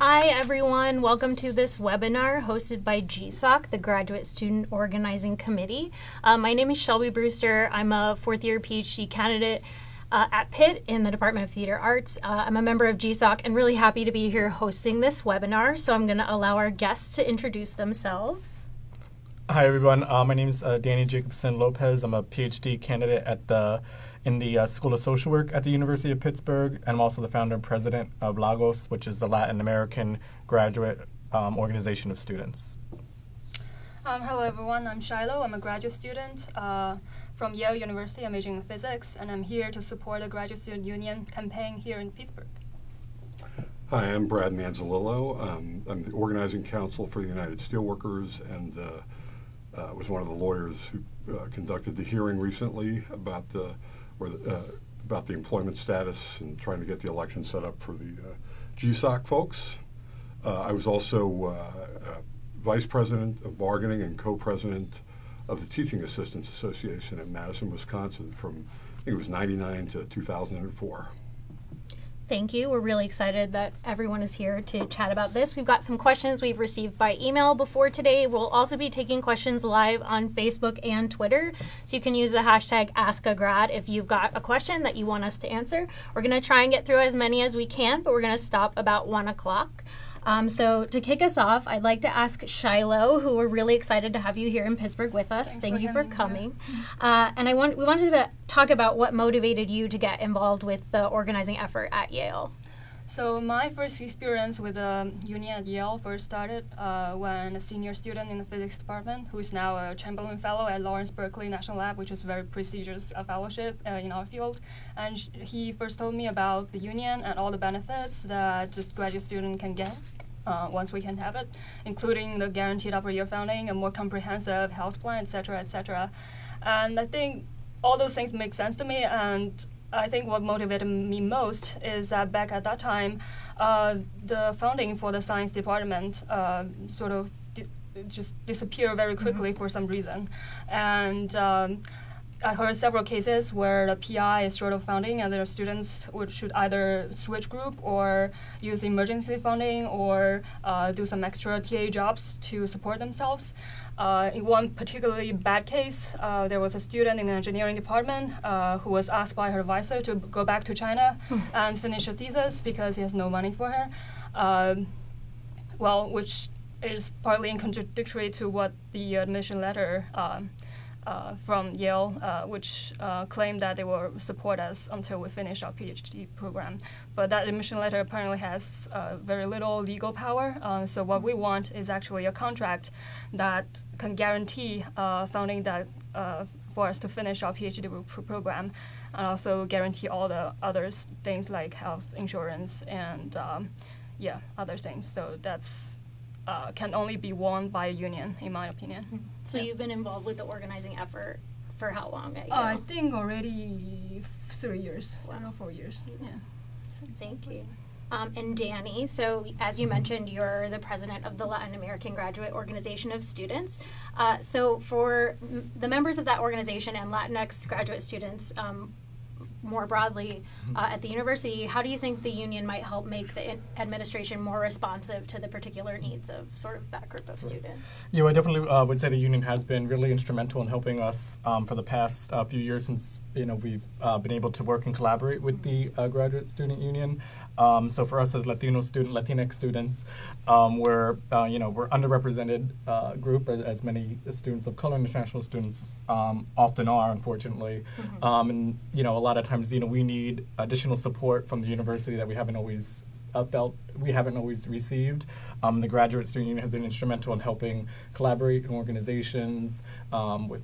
Hi everyone, welcome to this webinar hosted by GSOC, the Graduate Student Organizing Committee. My name is Shelby Brewster. I'm a fourth year PhD candidate at Pitt in the Department of Theater Arts. I'm a member of GSOC and really happy to be here hosting this webinar, so I'm going to allow our guests to introduce themselves. Hi everyone, my name is Danny Jacobson Lopez. I'm a PhD candidate in the School of Social Work at the University of Pittsburgh, and I'm also the founder and president of Lagos, which is the Latin American graduate organization of students. Hello everyone, I'm Shiloh. I'm a graduate student from Yale University. I'm majoring in physics, and I'm here to support the Graduate Student Union campaign here in Pittsburgh. Hi, I'm Brad Manzolillo. I'm the organizing counsel for the United Steelworkers, and was one of the lawyers who conducted the hearing recently about the employment status and trying to get the election set up for the GSOC folks. I was also vice president of bargaining and co-president of the Teaching Assistants Association in Madison, Wisconsin from, I think it was 99 to 2004. Thank you. We're really excited that everyone is here to chat about this. We've got some questions we've received by email before today. We'll also be taking questions live on Facebook and Twitter. So you can use the hashtag #AskAGrad if you've got a question that you want us to answer. We're going to try and get through as many as we can, but we're going to stop about 1 o'clock. So to kick us off, I'd like to ask Shiloh, who we're really excited to have you here in Pittsburgh with us. Thank you for coming. And we wanted to talk about what motivated you to get involved with the organizing effort at Yale. So my first experience with the union at Yale first started when a senior student in the physics department, who is now a Chamberlain Fellow at Lawrence Berkeley National Lab, which is a very prestigious fellowship in our field. And he first told me about the union and all the benefits that this graduate student can get once we can have it, including the guaranteed upper year funding, a more comprehensive health plan, etc., etc. And I think all those things make sense to me, and I think what motivated me most is that back at that time, the funding for the science department sort of just disappeared very quickly for some reason. And I heard several cases where the PI is short of funding and their students should either switch group or use emergency funding or do some extra TA jobs to support themselves. In one particularly bad case, there was a student in the engineering department who was asked by her advisor to go back to China and finish her thesis because he has no money for her. Which is partly contradictory to what the admission letter from Yale, which claimed that they will support us until we finish our PhD program. But that admission letter apparently has very little legal power. So what we want is actually a contract that can guarantee funding that for us to finish our PhD program, and also guarantee all the other things like health insurance and other things. So that's can only be won by a union, in my opinion. So you've been involved with the organizing effort for how long at Yale? I think already 3 years, 3 or 4 years. Yeah. Thank you. And Danny, so as you mentioned, you're the president of the Latin American Graduate Organization of Students. So for the members of that organization and Latinx graduate students, more broadly at the university, how do you think the union might help make the administration more responsive to the particular needs of sort of that group of students? Yeah, I definitely would say the union has been really instrumental in helping us for the past few years since we've been able to work and collaborate with the Graduate Student Union. So for us as Latinx students, we're underrepresented group, as many students of color and international students often are, unfortunately. And a lot of times, we need additional support from the university that we haven't always received. The Graduate Student Union has been instrumental in helping collaborate in organizations with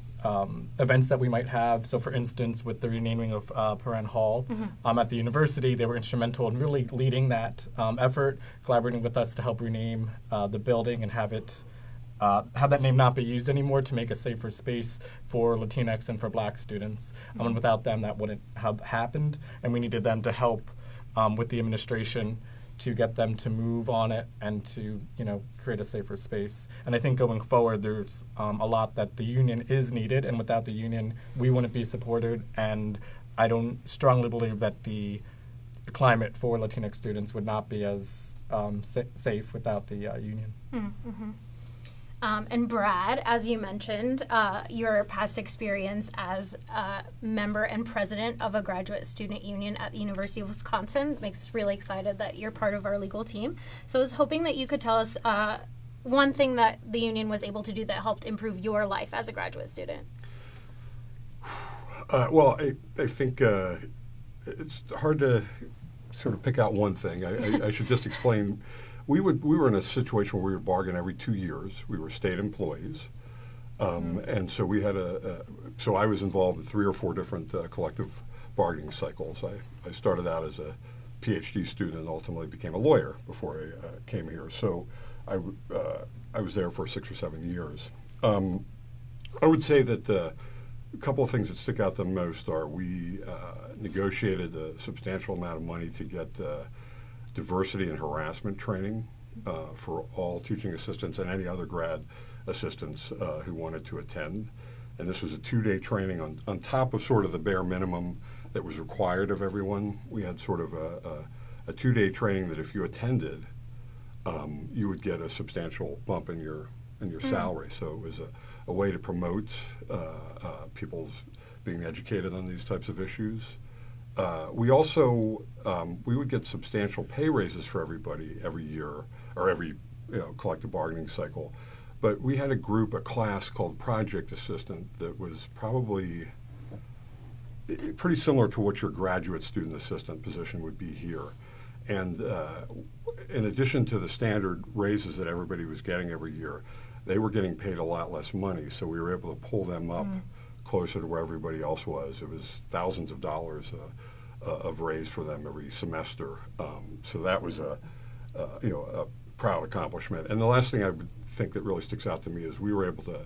events that we might have. So for instance, with the renaming of Perrin Hall at the university, they were instrumental in really leading that effort, collaborating with us to help rename the building and have that name not be used anymore to make a safer space for Latinx and for Black students. And without them, that wouldn't have happened. And we needed them to help with the administration to get them to move on it and to create a safer space. And I think going forward, there's a lot that the union is needed, and without the union, we wouldn't be supported. And I don't strongly believe that the the climate for Latinx students would not be as safe without the union. Mm-hmm. And Brad, as you mentioned, your past experience as a member and president of a graduate student union at the University of Wisconsin makes us really excited that you're part of our legal team. So I was hoping that you could tell us one thing that the union was able to do that helped improve your life as a graduate student. Well, I think it's hard to sort of pick out one thing. I should just explain. We were in a situation where we would bargain every 2 years. We were state employees, and so we had so I was involved in 3 or 4 different collective bargaining cycles. I started out as a PhD student and ultimately became a lawyer before I came here. So I was there for 6 or 7 years. I would say that a couple of things that stick out the most are we negotiated a substantial amount of money to get diversity and harassment training for all teaching assistants and any other grad assistants who wanted to attend. And this was a 2-day training on top of sort of the bare minimum that was required of everyone. We had sort of a 2-day training that if you attended, you would get a substantial bump in your salary. So it was a way to promote people's being educated on these types of issues. We also we would get substantial pay raises for everybody every year or every collective bargaining cycle. But we had a class called Project Assistant that was probably pretty similar to what your graduate student assistant position would be here. And in addition to the standard raises that everybody was getting every year, they were getting paid a lot less money. So we were able to pull them up closer to where everybody else was. It was thousands of dollars of raise for them every semester. So that was a proud accomplishment. And the last thing I would think that really sticks out to me is we were able to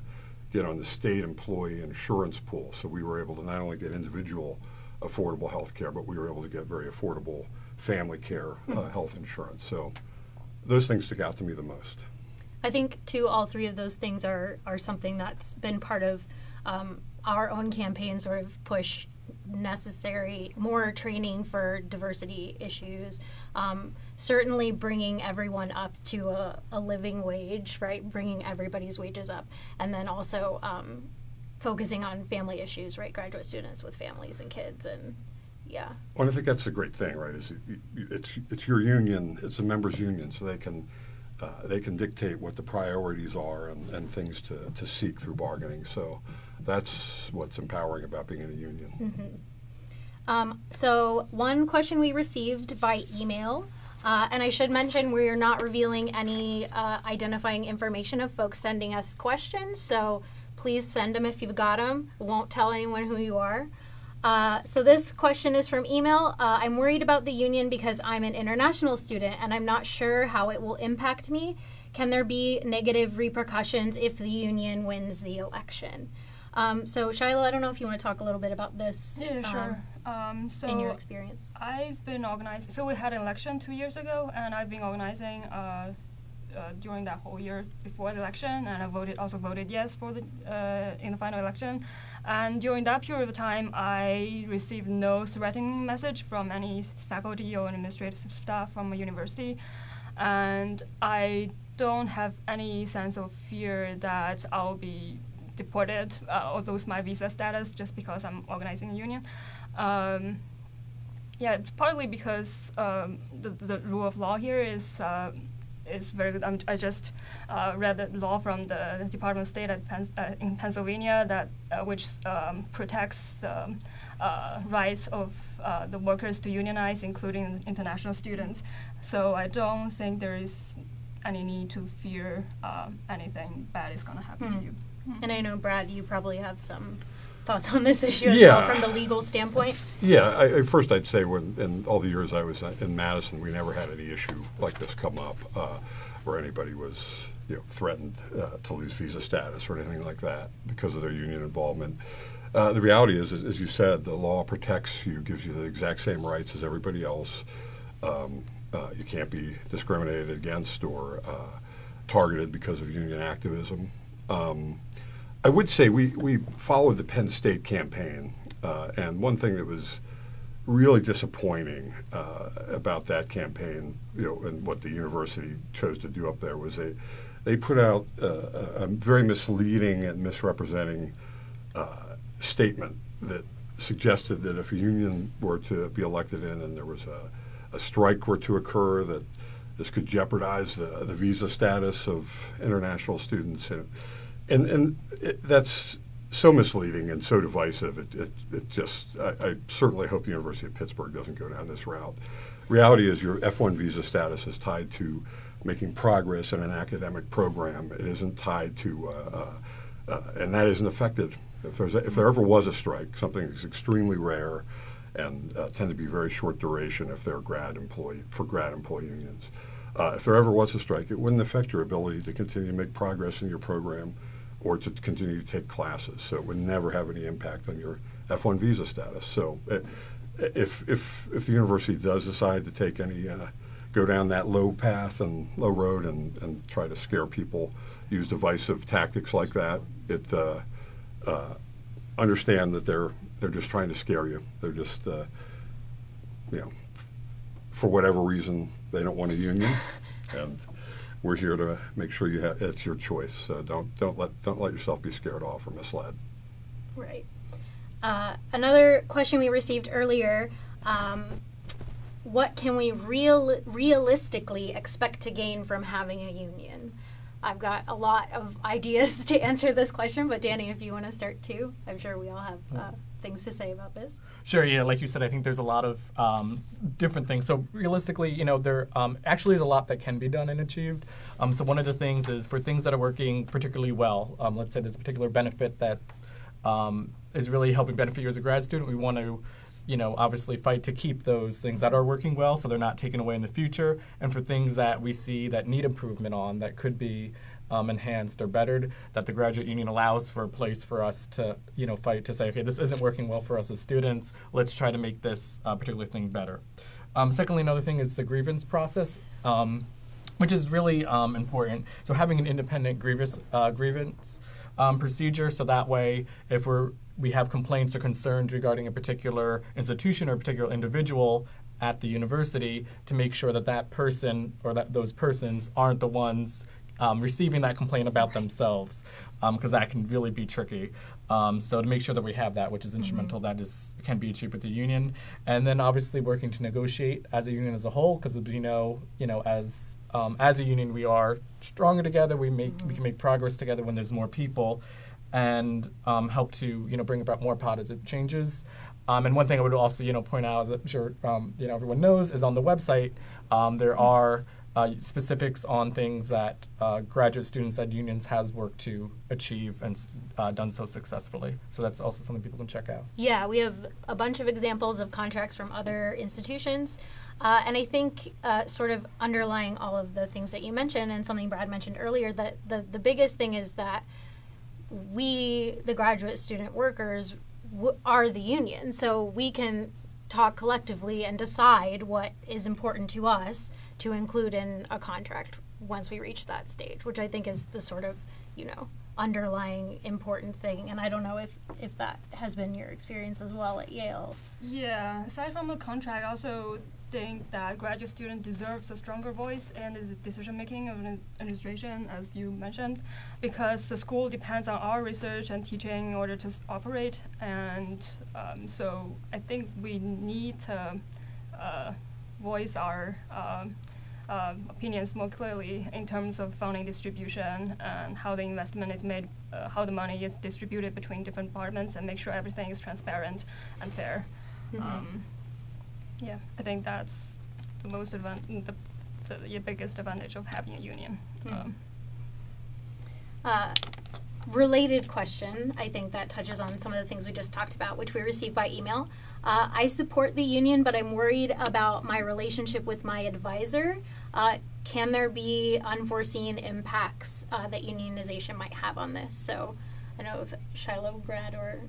get on the state employee insurance pool. So we were able to not only get individual affordable health care, but we were able to get very affordable family care health insurance. So those things stick out to me the most. I think, too, all 3 of those things are something that's been part of our own campaign, sort of push necessary more training for diversity issues. Certainly bringing everyone up to a living wage, right? Bringing everybody's wages up. And then also focusing on family issues, right? Graduate students with families and kids and yeah. Well, I think that's a great thing, right? It's your union, it's a members' union, so they can dictate what the priorities are and things to seek through bargaining. So that's what's empowering about being in a union. Mm-hmm. So one question we received by email, and I should mention we're not revealing any identifying information of folks sending us questions, so please send them if you've got them. Won't tell anyone who you are. So this question is from email. I'm worried about the union because I'm an international student and I'm not sure how it will impact me. Can there be negative repercussions if the union wins the election? So Shiloh, I don't know if you want to talk a little bit about this. Yeah, sure. So in your experience. I've been organizing. So we had an election 2 years ago, and I've been organizing during that whole year before the election, and I also voted yes for in the final election. And during that period of time, I received no threatening message from any faculty or administrative staff from a university, and I don't have any sense of fear that I'll be deported or lose my visa status just because I'm organizing a union. Yeah, it's partly because the rule of law here is very good. I just read the law from the Department of State in Pennsylvania that which protects the rights of the workers to unionize, including international students. So I don't think there is any need to fear anything bad is going to happen to you. And I know, Brad, you probably have some thoughts on this issue as well from the legal standpoint. Yeah, first I'd say in all the years I was in Madison, we never had any issue like this come up where anybody was threatened to lose visa status or anything like that because of their union involvement. The reality is, as you said, the law protects you, gives you the exact same rights as everybody else. You can't be discriminated against or targeted because of union activism. I would say we followed the Penn State campaign, and one thing that was really disappointing about that campaign, and what the university chose to do up there was they put out a very misleading and misrepresenting statement that suggested that if a union were to be elected in and there was a strike were to occur, that this could jeopardize the visa status of international students, and that's so misleading and so divisive. It just, I certainly hope the University of Pittsburgh doesn't go down this route. Reality is your F1 visa status is tied to making progress in an academic program. It isn't tied to, and that isn't affected. If there ever was a strike, something that's extremely rare and tend to be very short duration if they're grad employee unions. If there ever was a strike, it wouldn't affect your ability to continue to make progress in your program or to continue to take classes. So it would never have any impact on your F1 visa status. So if the university does decide to take any, go down that low path and low road and try to scare people, use divisive tactics like that, understand that they're just trying to scare you. They're just, for whatever reason, they don't want a union, and we're here to make sure it's your choice. So don't let yourself be scared off or misled. Right. Another question we received earlier: what can we realistically expect to gain from having a union? I've got a lot of ideas to answer this question, but Danny, if you want to start too, I'm sure we all have things to say about this. Sure, yeah, like you said, I think there's a lot of different things. So realistically, there actually is a lot that can be done and achieved. So one of the things is for things that are working particularly well, let's say there's a particular benefit that is really helping benefit you as a grad student, we want to obviously fight to keep those things that are working well so they're not taken away in the future. And for things that we see that need improvement on, that could be enhanced or bettered, that the graduate union allows for a place for us to fight to say, okay, this isn't working well for us as students, let's try to make this particular thing better. Secondly, another thing is the grievance process, which is really important. So having an independent grievance procedure, so that way if we have complaints or concerns regarding a particular institution or a particular individual at the university, to make sure that that person or that those persons aren't the ones receiving that complaint about themselves, because that can really be tricky. So to make sure that we have that, which is instrumental, that can be achieved with the union. And then obviously working to negotiate as a union as a whole, because as we know, as a union we are stronger together, we can make progress together when there's more people, and help to bring about more positive changes. And one thing I would also point out, as I'm sure everyone knows, is on the website there are specifics on things that graduate students at unions has worked to achieve and done so successfully. So that's also something people can check out. Yeah, we have a bunch of examples of contracts from other institutions. And I think sort of underlying all of the things that you mentioned, and something Brad mentioned earlier, that the biggest thing is that we, the graduate student workers, are the union. So we can talk collectively and decide what is important to us to include in a contract once we reach that stage, which I think is the sort of, underlying important thing. And I don't know if that has been your experience as well at Yale. Yeah, aside from the contract, I also think that graduate student deserves a stronger voice in the decision-making of an administration, as you mentioned, because the school depends on our research and teaching in order to operate. And so I think we need to voice our opinions more clearly in terms of funding distribution and how the investment is made, how the money is distributed between different departments, and make sure everything is transparent and fair. Yeah, I think that's the most the biggest advantage of having a union. Related question, I think that touches on some of the things we just talked about, which we received by email. I support the union, but I'm worried about my relationship with my advisor. Can there be unforeseen impacts that unionization might have on this? So I don't know if Shiloh, Grad, or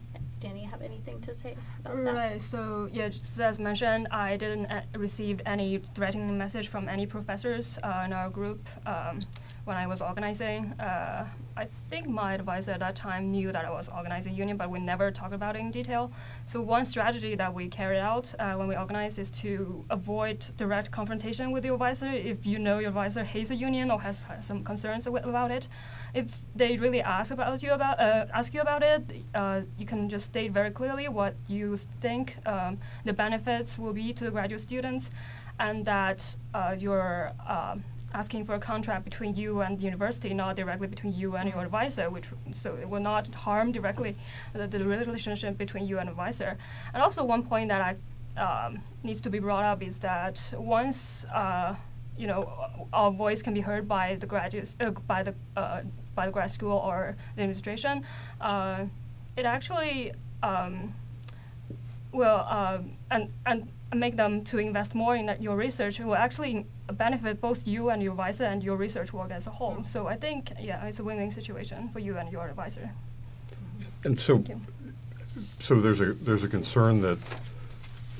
Danny, have anything to say about that? Right. So yeah, just as mentioned, I didn't receive any threatening message from any professors in our group when I was organizing. I think my advisor at that time knew that I was organizing a union, but we never talked about it in detail. So one strategy that we carried out when we organized is to avoid direct confrontation with your advisor. If you know your advisor hates a union or has some concerns about it, if they really ask you about it, you can just state very clearly what you think the benefits will be to the graduate students, and that you're asking for a contract between you and the university, not directly between you and your advisor, so it will not harm directly the relationship between you and advisor. And also one point that needs to be brought up is that once our voice can be heard by the graduates, by the grad school or the administration, it actually will and make them to invest more in your research. Will actually benefit both you and your advisor and your research work as a whole. So I think, yeah, it's a win-win situation for you and your advisor. And so, there's a concern that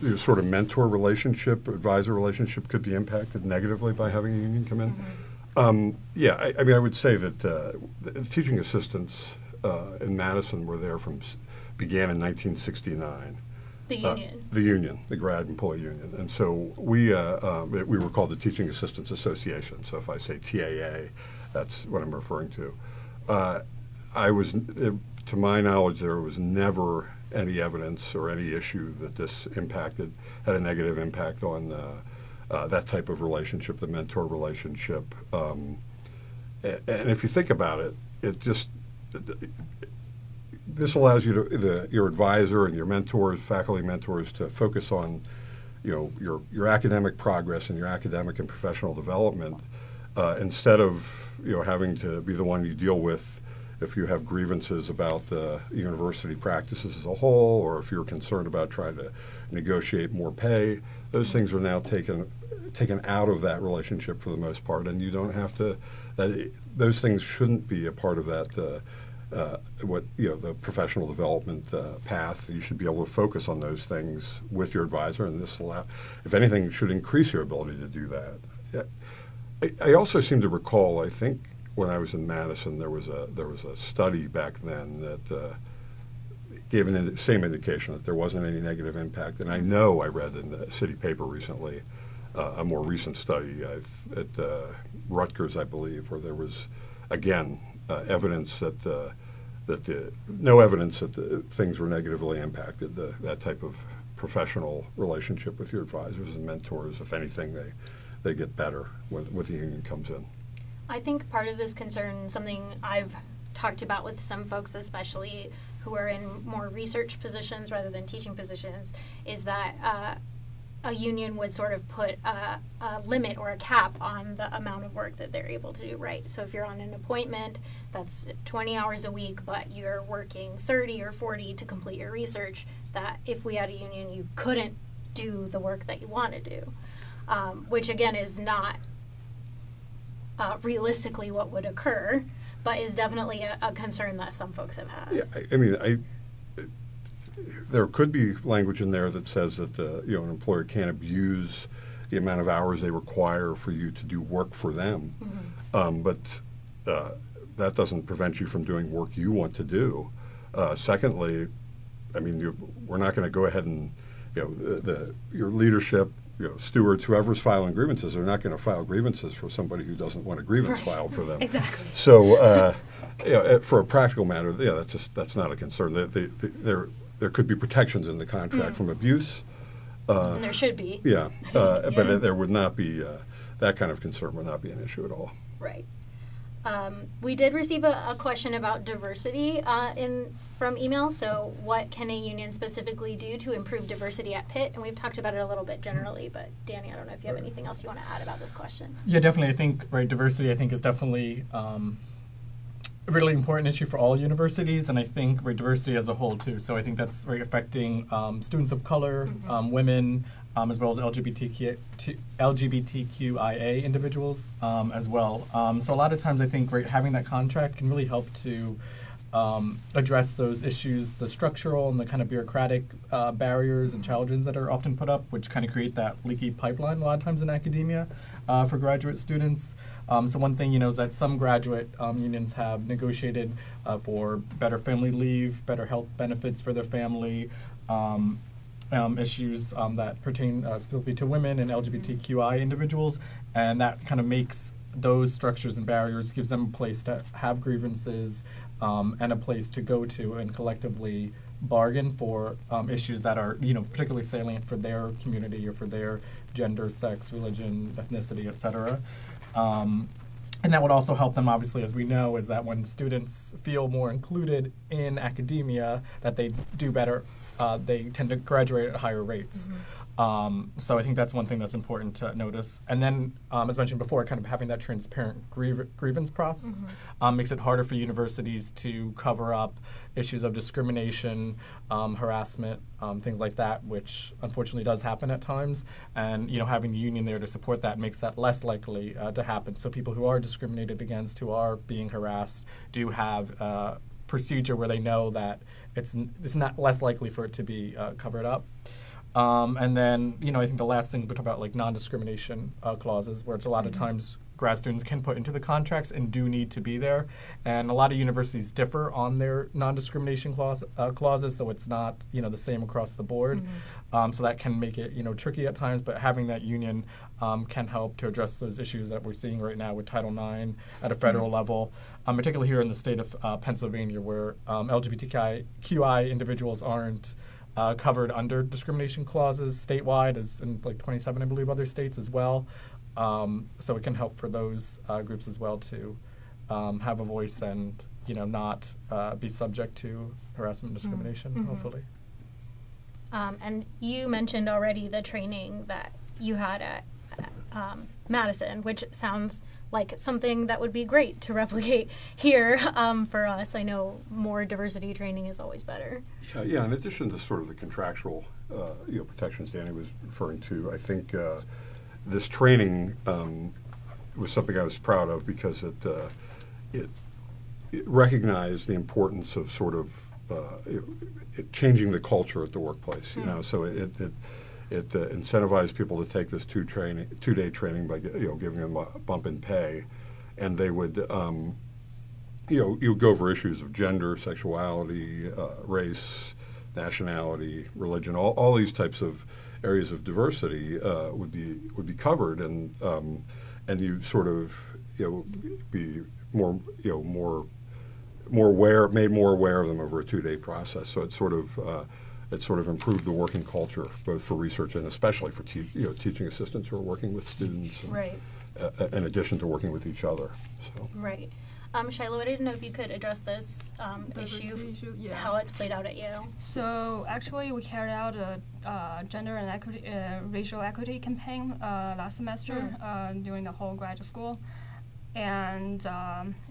the sort of mentor relationship, advisor relationship could be impacted negatively by having a union come in. Yeah, I mean, I would say that the teaching assistants in Madison began in 1969. The union. The union, the Grad Employee Union. And so we were called the Teaching Assistants Association. So if I say TAA, that's what I'm referring to. To my knowledge, there was never any evidence or any issue that this had a negative impact on that type of relationship, the mentor relationship. And if you think about it, this allows your advisor and your mentors, faculty mentors, to focus on, your academic progress and your academic and professional development, instead of having to be the one you deal with if you have grievances about the university practices as a whole, or if you're concerned about trying to negotiate more pay. Those things are now taken out of that relationship for the most part, and you don't have to. Those things shouldn't be a part of that. The professional development path. You should be able to focus on those things with your advisor, and this if anything, should increase your ability to do that. I also seem to recall, I think when I was in Madison, there was a study back then that gave the same indication that there wasn't any negative impact. And I know I read in the city paper recently a more recent study at Rutgers, I believe, where there was again evidence no evidence that things were negatively impacted. That type of professional relationship with your advisors and mentors, if anything, they get better when the union comes in. I think part of this concern, something I've talked about with some folks, especially who are in more research positions rather than teaching positions, is that a union would sort of put a limit or a cap on the amount of work that they're able to do, right? So if you're on an appointment that's 20 hours a week, but you're working 30 or 40 to complete your research, that if we had a union, you couldn't do the work that you want to do, which again is not realistically what would occur, but is definitely a concern that some folks have had. Yeah, I mean, there could be language in there that says that an employer can't abuse the amount of hours they require for you to do work for them, but that doesn't prevent you from doing work you want to do. Secondly, I mean, we're not going to go ahead and your leadership, stewards, whoever's filing grievances, they're not going to file grievances for somebody who doesn't want a grievance filed for them. Exactly. So, for a practical matter, that's not a concern. There could be protections in the contract from abuse. And there should be. Yeah, but there would not be that kind of concern would not be an issue at all. Right. We did receive a question about diversity from email. So what can a union specifically do to improve diversity at Pitt? And we've talked about it a little bit generally, but Danny, I don't know if you have anything else you want to add about this question. Yeah, definitely. I think diversity is definitely a really important issue for all universities, and I think diversity as a whole too. So I think that's affecting students of color, women, as well as LGBTQIA individuals as well. So a lot of times I think having that contract can really help to address those issues, the structural and the kind of bureaucratic barriers and challenges that are often put up, which kind of create that leaky pipeline a lot of times in academia for graduate students. So one thing, is that some graduate unions have negotiated for better family leave, better health benefits for their family, issues that pertain specifically to women and LGBTQI individuals, and that kind of makes those structures and barriers, gives them a place to have grievances and a place to go to and collectively bargain for issues that are, particularly salient for their community or for their gender, sex, religion, ethnicity, et cetera. And that would also help them, obviously, as we know, is that when students feel more included in academia, that they do better, they tend to graduate at higher rates. So I think that's one thing that's important to notice. And then, as mentioned before, kind of having that transparent grievance process makes it harder for universities to cover up issues of discrimination, harassment, things like that, which unfortunately does happen at times. And having the union there to support that makes that less likely to happen. So people who are discriminated against, who are being harassed, do have a procedure where they know that it's not less likely for it to be covered up. And then, I think the last thing we talk about, like non-discrimination clauses, where it's a lot of times grad students can put into the contracts and do need to be there. And a lot of universities differ on their non-discrimination clauses, so it's not, the same across the board. So that can make it, tricky at times, but having that union can help to address those issues that we're seeing right now with Title IX at a federal level, particularly here in the state of Pennsylvania, where LGBTQI individuals aren't covered under discrimination clauses statewide, as in like 27, I believe, other states as well. So it can help for those groups as well to have a voice and not be subject to harassment and discrimination, hopefully. And you mentioned already the training that you had at Madison, which sounds like something that would be great to replicate here for us. I know more diversity training is always better. Yeah. In addition to sort of the contractual, protections Danny was referring to, I think this training was something I was proud of because it recognized the importance of sort of changing the culture at the workplace. So it incentivized people to take this two-day training by giving them a bump in pay, and they would you go over issues of gender, sexuality, race, nationality, religion, all these types of areas of diversity would be covered, and you sort of be more made more aware of them over a two-day process. So it sort of improved the working culture, both for research and especially for teaching assistants who are working with students, and, right. In addition to working with each other. So. Right. Shiloh, I didn't know if you could address this issue, yeah. how it's played out at Yale. So actually, we carried out a gender and equity, racial equity campaign last semester during the whole graduate school, and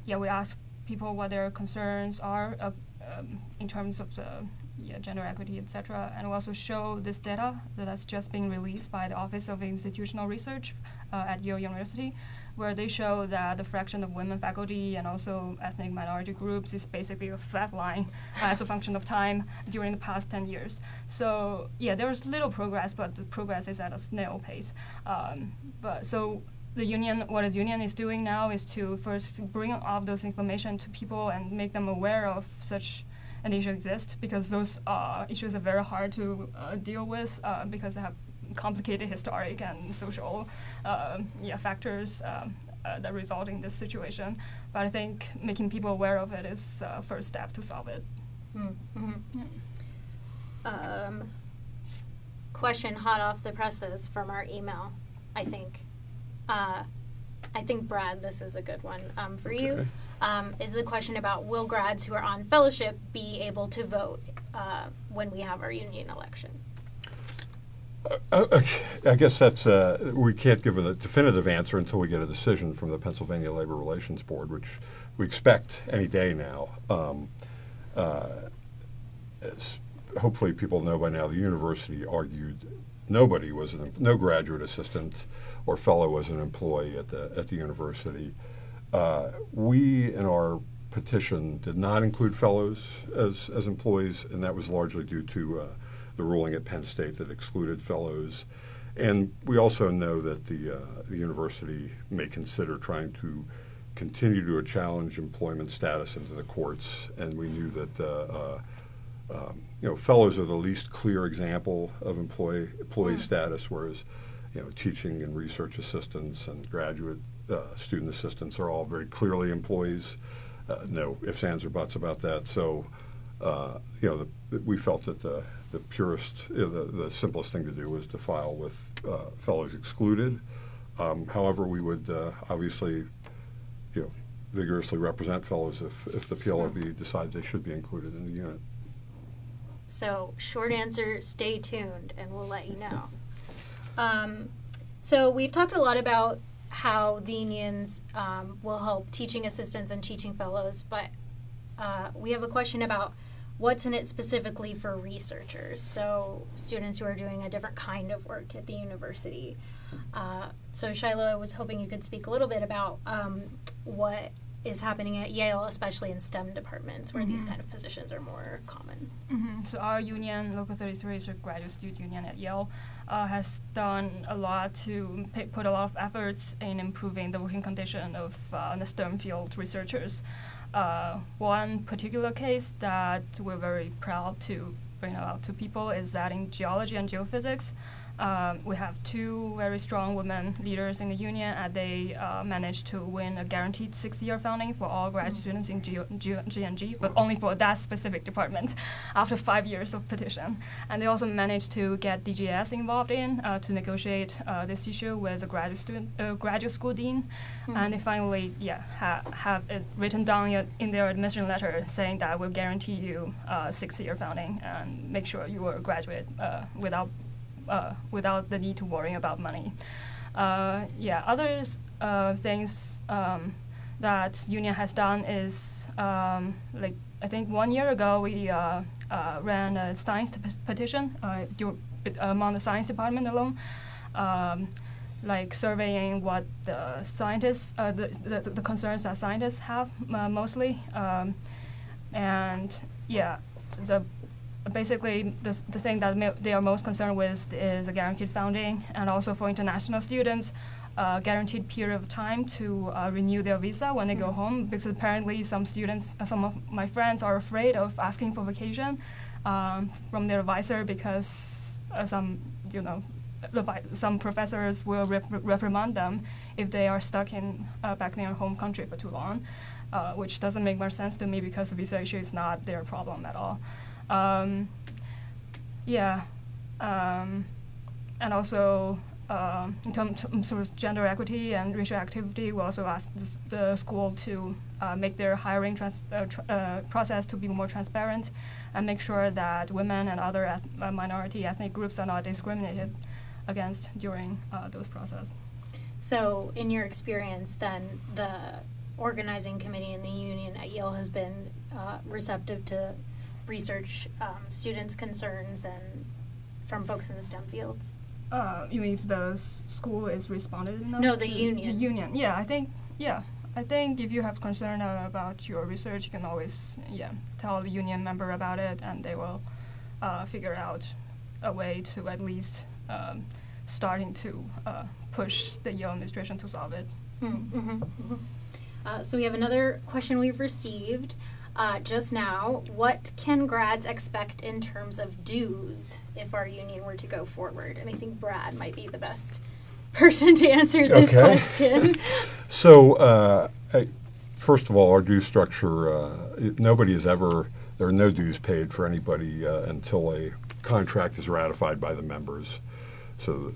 we asked people what their concerns are in terms of the gender equity, etc. And we also show this data that's just been released by the Office of Institutional Research at Yale University, where they show that the fraction of women faculty and also ethnic minority groups is basically a flat line as a function of time during the past 10 years. So there was little progress, but the progress is at a snail pace. The union, what the union is doing now is to first bring all those information to people and make them aware of such an issue exists, because those issues are very hard to deal with because they have complicated historic and social factors that result in this situation. But I think making people aware of it is the first step to solve it. Question hot off the presses from our email, I think. Brad, this is a good one for you. Is the question about, will grads who are on fellowship be able to vote when we have our union election? I guess that's we can't give a definitive answer until we get a decision from the Pennsylvania Labor Relations Board, which we expect any day now. As hopefully people know by now, the university argued no graduate assistant or fellow was an employee at the university. We, in our petition did not include fellows as employees, and that was largely due to the ruling at Penn State that excluded fellows. And we also know that the university may consider trying to continue to challenge employment status into the courts, and we knew that fellows are the least clear example of employee status, whereas teaching and research assistants and graduate student assistants are all very clearly employees. No ifs, ands, or buts about that. So, we felt that the purest, the simplest thing to do was to file with fellows excluded. However, we would obviously, vigorously represent fellows if the PLRB decides they should be included in the unit. So, short answer, stay tuned, and we'll let you know. So we've talked a lot about how the unions will help teaching assistants and teaching fellows, but we have a question about what's in it specifically for researchers, so students who are doing a different kind of work at the university. So Shiloh, I was hoping you could speak a little bit about what is happening at Yale, especially in STEM departments where these kind of positions are more common. So our union, Local 33, is a graduate student union at Yale, has done a lot to put a lot of efforts in improving the working condition of the STEM field researchers. One particular case that we're very proud to bring out to people is that in geology and geophysics, we have two very strong women leaders in the union, and they managed to win a guaranteed 6-year funding for all grad students in G&G, but only for that specific department after 5 years of petition. And they also managed to get DGS involved in to negotiate this issue with a graduate school dean. And they finally have it written down in their admission letter saying that we'll guarantee you 6-year funding and make sure you are a graduate without the need to worry about money. Other things that union has done is, I think 1 year ago we ran a science petition among the science department alone, surveying what the scientists, the concerns that scientists have mostly, basically, the thing that they are most concerned with is a guaranteed funding, and also for international students, a guaranteed period of time to renew their visa when they go home, because apparently some students, some of my friends are afraid of asking for vacation from their advisor because some professors will reprimand them if they are stuck in back in their home country for too long, which doesn't make much sense to me because the visa issue is not their problem at all. And also in terms of sort of gender equity and racial activity, we also asked the school to make their hiring process to be more transparent and make sure that women and other minority ethnic groups are not discriminated against during those processes. So in your experience then, the organizing committee in the union at Yale has been receptive to research students' concerns and from folks in the STEM fields? You mean if the school is responded enough? No, the union. The union. Yeah, I think if you have concern about your research, you can always tell the union member about it, and they will figure out a way to at least starting to push the Yale administration to solve it. So we have another question we've received just now. What can grads expect in terms of dues if our union were to go forward? And I think Brad might be the best person to answer this question. So first of all, our due structure, there are no dues paid for anybody until a contract is ratified by the members. So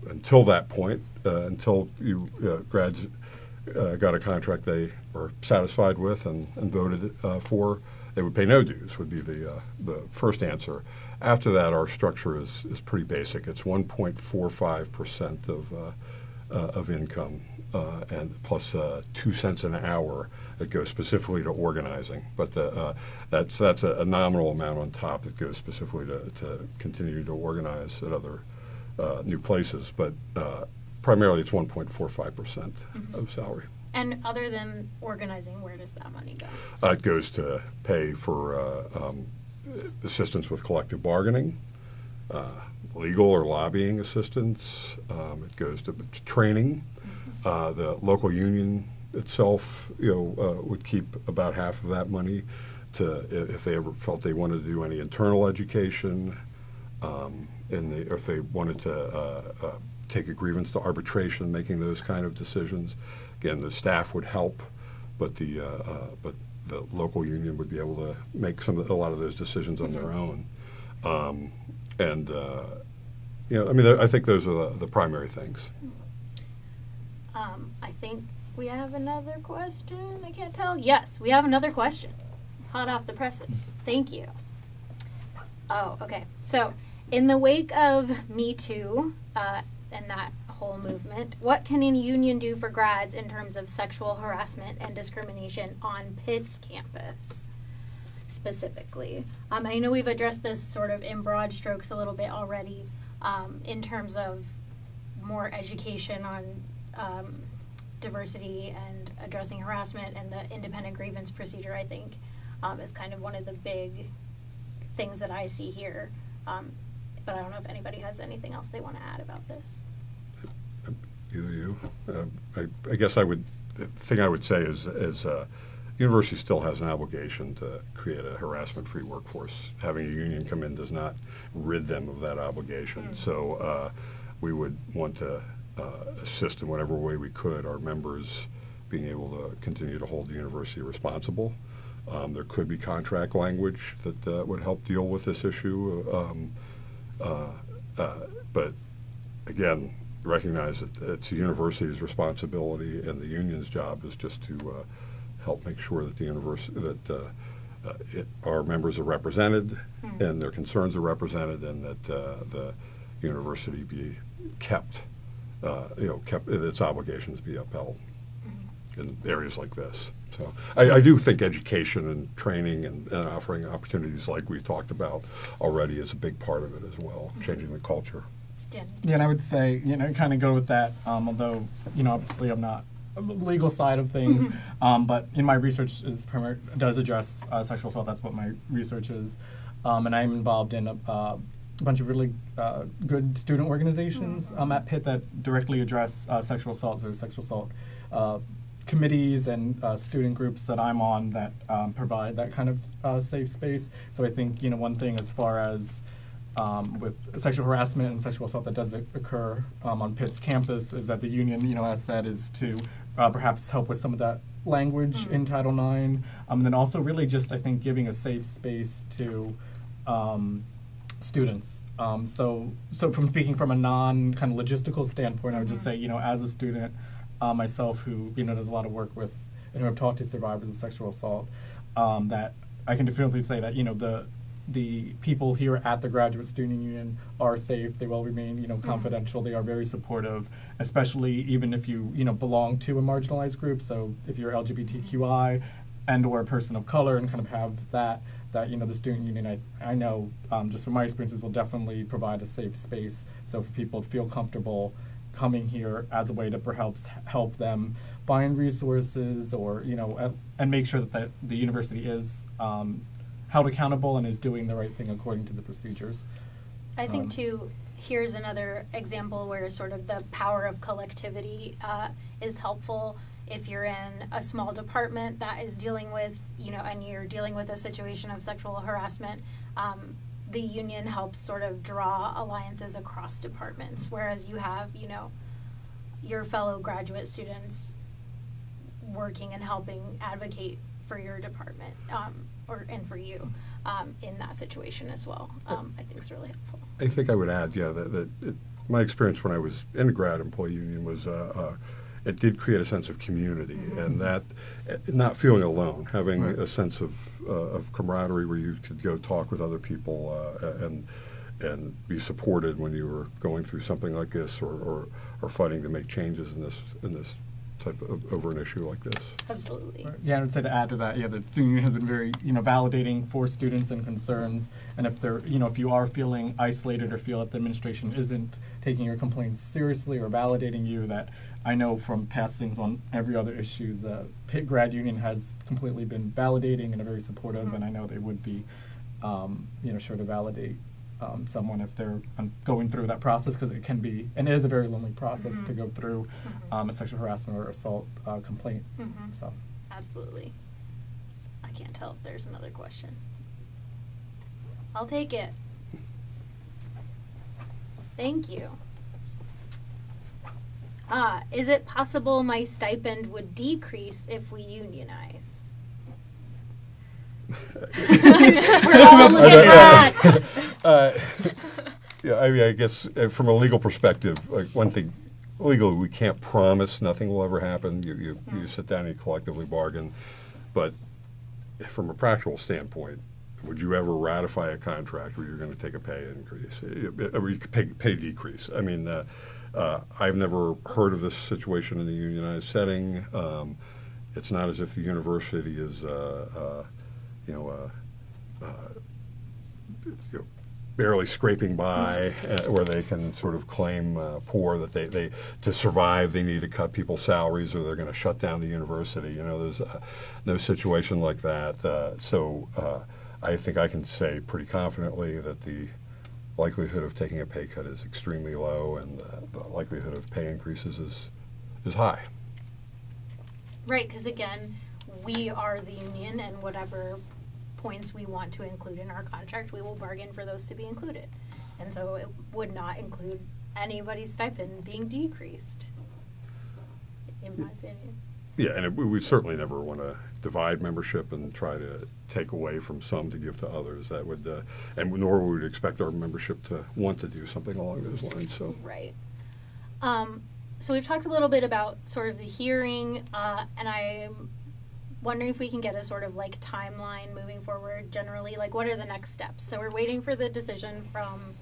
until that point, until you grads got a contract they were satisfied with and voted for, they would pay no dues, would be the first answer. After that, our structure is pretty basic. It's 1.45% of income and plus 2 cents an hour that goes specifically to organizing. But that's a nominal amount on top that goes specifically to continue to organize at other new places. But primarily, it's 1.45% of salary. And other than organizing, where does that money go? It goes to pay for assistance with collective bargaining, legal or lobbying assistance. It goes to training. The local union itself, would keep about half of that money to if they ever felt they wanted to do any internal education, if they wanted to take a grievance to arbitration, making those kind of decisions. Again, the staff would help, but the local union would be able to make a lot of those decisions on their own. I think those are the primary things. I think we have another question. I can't tell. Yes, we have another question. Hot off the presses. Thank you. Oh, okay. So, in the wake of Me Too and that whole movement, what can a union do for grads in terms of sexual harassment and discrimination on Pitt's campus specifically? I know we've addressed this sort of in broad strokes a little bit already in terms of more education on diversity and addressing harassment, and the independent grievance procedure, I think, is kind of one of the big things that I see here. But I don't know if anybody has anything else they want to add about this. Either you. I guess the thing I would say is university still has an obligation to create a harassment-free workforce. Having a union come in does not rid them of that obligation. So we would want to assist in whatever way we could our members being able to continue to hold the university responsible. There could be contract language that would help deal with this issue. But again, recognize that it's the university's responsibility, and the union's job is just to help make sure that the university our members are represented and their concerns are represented, and that the university be kept its obligations be upheld in areas like this. So I do think education and training and offering opportunities like we've talked about already is a big part of it as well, changing the culture. Yeah, and I would say, kind of go with that, although, obviously I'm not on the legal side of things, but in my research does address sexual assault. That's what my research is. And I'm involved in a bunch of really good student organizations at Pitt that directly address sexual assault or sexual assault committees and student groups that I'm on that provide that kind of safe space. So I think, one thing as far as with sexual harassment and sexual assault that does occur on Pitt's campus is that the union, as said, is to perhaps help with some of that language in Title IX. And then also really just, I think, giving a safe space to students. So from speaking from a non-kind of logistical standpoint, I would just say, as a student myself who, does a lot of work with, and who have talked to survivors of sexual assault, that I can definitively say that, the people here at the Graduate Student Union are safe. They will remain, confidential. They are very supportive, especially even if you, belong to a marginalized group. So if you're LGBTQI and or a person of color and kind of have that the student union, I know just from my experiences, will definitely provide a safe space. So for people to feel comfortable coming here as a way to perhaps help them find resources or, and make sure that the university is held accountable and is doing the right thing according to the procedures. I think, too, here's another example where sort of the power of collectivity is helpful. If you're in a small department that is dealing with, and you're dealing with a situation of sexual harassment, the union helps sort of draw alliances across departments, whereas you have, your fellow graduate students working and helping advocate for your department and for you in that situation as well. I think it's really helpful. I think I would add, my experience when I was in a grad employee union was it did create a sense of community, and that not feeling alone, having a sense of camaraderie where you could go talk with other people and be supported when you were going through something like this or fighting to make changes in this type of over an issue like this. Absolutely. Right. Yeah, I would say to add to that, yeah, the student union has been very, validating for students and concerns. And if they're, if you are feeling isolated or feel that the administration isn't taking your complaints seriously or validating you, that I know from past things on every other issue, the Pitt Grad Union has completely been validating and very supportive, and I know they would be, sure to validate someone if they're going through that process, because it can be, and it is a very lonely process to go through a sexual harassment or assault complaint. So, absolutely. I can't tell if there's another question. I'll take it. Thank you. Is it possible my stipend would decrease if we unionize? We're all looking at that. Yeah, I guess from a legal perspective, like one thing, legally we can't promise nothing will ever happen. You sit down and you collectively bargain, but from a practical standpoint, would you ever ratify a contract where you're going to take a pay increase, or pay decrease? I mean, I've never heard of this situation in a unionized setting. It's not as if the university is, barely scraping by, where they can sort of claim poor that they to survive they need to cut people's salaries or they're going to shut down the university. There's no situation like that. So I think I can say pretty confidently that the likelihood of taking a pay cut is extremely low, and the likelihood of pay increases is high. Right, because again, we are the union, and whatever points we want to include in our contract, we will bargain for those to be included. And so it would not include anybody's stipend being decreased, in my opinion. Yeah, and we certainly never want to divide membership and try to take away from some to give to others. That would, and nor would we expect our membership to want to do something along those lines. So right. So we've talked a little bit about sort of the hearing, and I'm wondering if we can get a sort of like timeline moving forward. Generally, like what are the next steps? So we're waiting for the decision from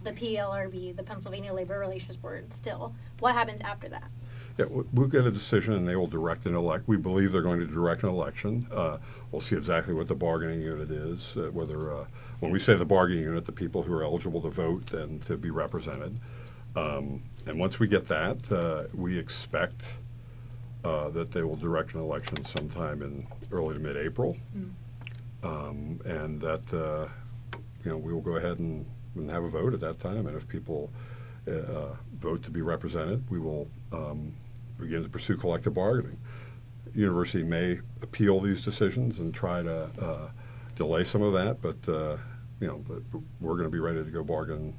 the PLRB, the Pennsylvania Labor Relations Board. Still, what happens after that? Yeah, we'll get a decision, and they will direct an elect. We believe they're going to direct an election. We'll see exactly what the bargaining unit is, whether, when we say the bargaining unit, the people who are eligible to vote and to be represented. And once we get that, we expect that they will direct an election sometime in early to mid-April, and that we will go ahead and have a vote at that time. And if people vote to be represented, we will begin to pursue collective bargaining. The university may appeal these decisions and try to delay some of that, but we're going to be ready to go bargain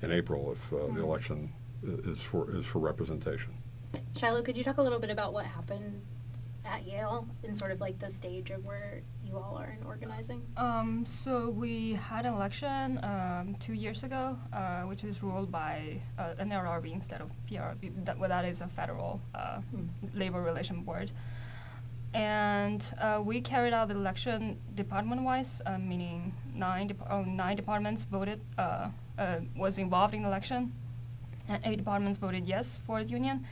in April if the election is for representation. Shiloh, could you talk a little bit about what happened at Yale and sort of like the stage of where you all are in organizing? So we had an election 2 years ago, which is ruled by NLRB instead of PRB. That is a federal labor relation board. And we carried out the election department-wise, meaning nine departments voted, was involved in the election, and 8 departments voted yes for the union.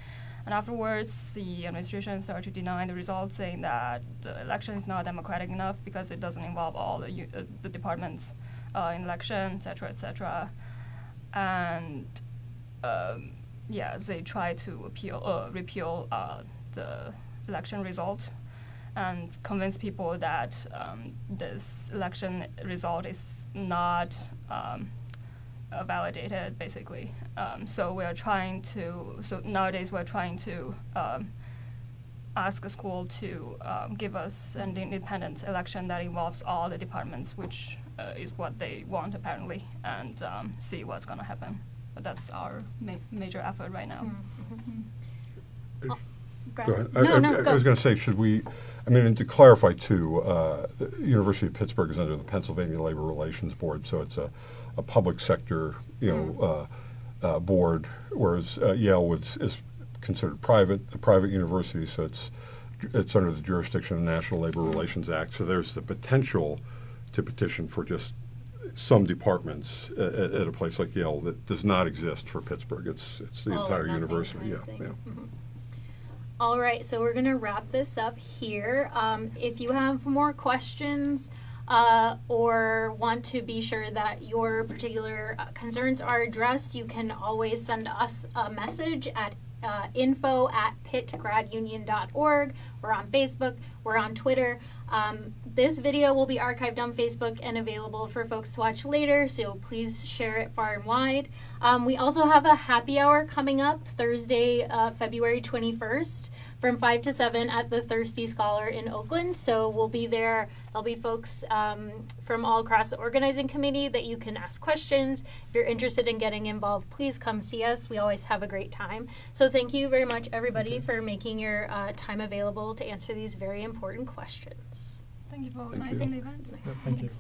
And afterwards, the administration started to deny the results, saying that the election is not democratic enough because it doesn't involve all the departments in election, et cetera, et cetera. And they tried to repeal the election result and convince people that this election result is not validated, basically. So nowadays we're trying to ask a school to give us an independent election that involves all the departments, which is what they want apparently, and see what's going to happen. But that's our major effort right now. Go ahead. No, I was going to say, should we, and to clarify too, the University of Pittsburgh is under the Pennsylvania Labor Relations Board, so it's a public sector, board, whereas Yale is considered a private university, so it's under the jurisdiction of the National Labor Relations Act. So there's the potential to petition for just some departments at a place like Yale that does not exist for Pittsburgh. It's the entire university. Yeah. All right, so we're going to wrap this up here. If you have more questions or want to be sure that your particular concerns are addressed, you can always send us a message at info@pittgradunion.org. We're on Facebook. We're on Twitter. This video will be archived on Facebook and available for folks to watch later, so please share it far and wide. We also have a happy hour coming up Thursday, February 21st from 5 to 7 at the Thirsty Scholar in Oakland. So we'll be there. There'll be folks from all across the organizing committee that you can ask questions. If you're interested in getting involved, please come see us. We always have a great time. So thank you very much, everybody, for making your time available to answer these very important questions. Thank you for Thank organizing you. the event. Thank you.